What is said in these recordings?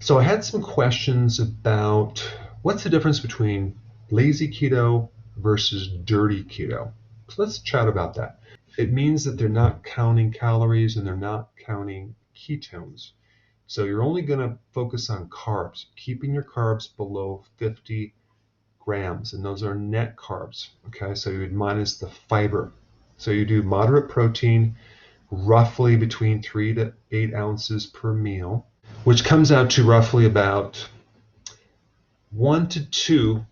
So I had some questions about what's the difference between lazy keto versus dirty keto. So let's chat about that. It means that they're not counting calories and they're not counting ketones. So you're only going to focus on carbs, keeping your carbs below 50 grams, and those are net carbs. Okay, so you would minus the fiber. So you do moderate protein, roughly between 3 to 8 ounces per meal, which comes out to roughly about 1 to 2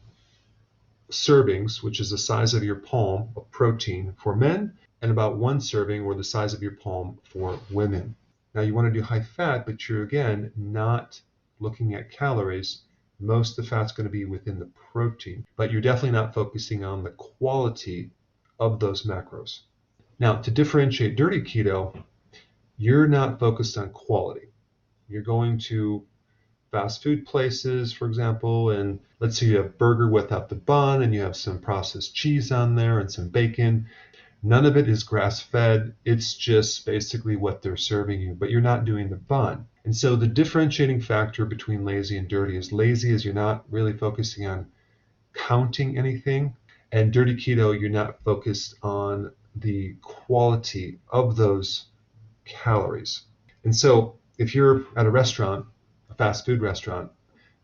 servings, which is the size of your palm, of protein for men, and about 1 serving, or the size of your palm, for women. Now you want to do high fat, but you're again not looking at calories. Most of the fat's going to be within the protein, but you're definitely not focusing on the quality of those macros. Now, to differentiate dirty keto, you're not focused on quality. You're going to fast food places, for example, and let's say you have burger without the bun and you have some processed cheese on there and some bacon. None of it is grass-fed. It's just basically what they're serving you, but you're not doing the bun. And so the differentiating factor between lazy and dirty is lazy is you're not really focusing on counting anything, and dirty keto, you're not focused on the quality of those calories. And so if you're at a restaurant, a fast food restaurant,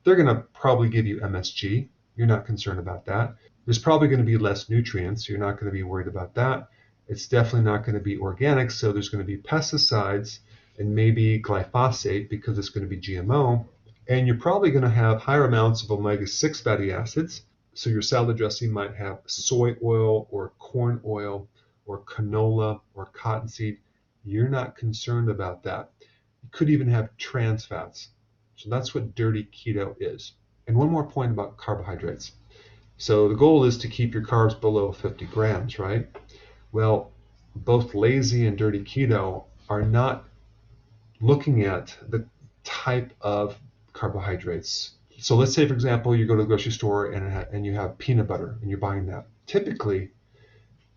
they're going to probably give you MSG. You're not concerned about that. There's probably going to be less nutrients. You're not going to be worried about that. It's definitely not going to be organic. So there's going to be pesticides and maybe glyphosate because it's going to be GMO. And you're probably going to have higher amounts of omega-6 fatty acids. So your salad dressing might have soy oil or corn oil or canola or cottonseed. You're not concerned about that. You could even have trans fats. So that's what dirty keto is. And one more point about carbohydrates. So the goal is to keep your carbs below 50 grams, right? Well, both lazy and dirty keto are not looking at the type of carbohydrates. So let's say, for example, you go to the grocery store and you have peanut butter and you're buying that. Typically,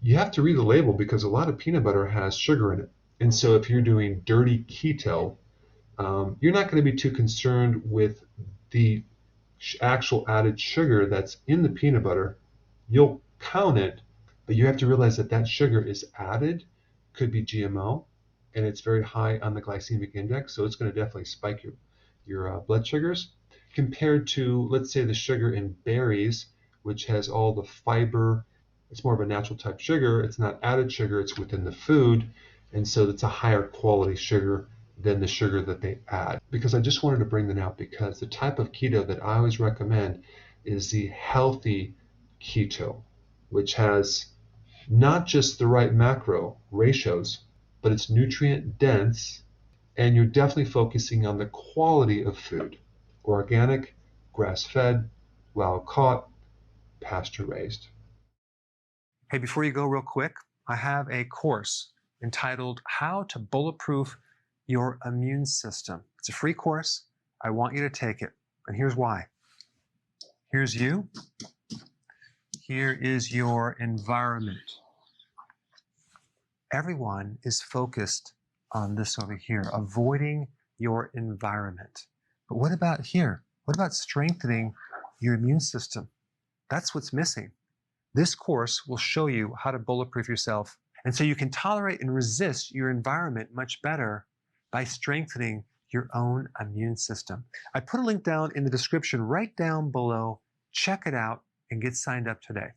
you have to read the label because a lot of peanut butter has sugar in it. And so if you're doing dirty keto, you're not going to be too concerned with the actual added sugar that's in the peanut butter. You'll count it, but you have to realize that that sugar is added, could be GMO, and it's very high on the glycemic index, so it's going to definitely spike your blood sugars, compared to, let's say, the sugar in berries, which has all the fiber. It's more of a natural type sugar. It's not added sugar, it's within the food, and so it's a higher quality sugar than the sugar that they add. Because I just wanted to bring that out because the type of keto that I always recommend is the healthy keto, which has not just the right macro ratios, but it's nutrient dense, and you're definitely focusing on the quality of food. Organic, grass-fed, wild caught, pasture raised. Hey, before you go real quick, I have a course entitled How to Bulletproof Your Immune System. It's a free course. I want you to take it. And here's why. Here's you. Here is your environment. Everyone is focused on this over here, avoiding your environment. But what about here? What about strengthening your immune system? That's what's missing. This course will show you how to bulletproof yourself, and so you can tolerate and resist your environment much better by strengthening your own immune system. I put a link down in the description right down below. Check it out and get signed up today.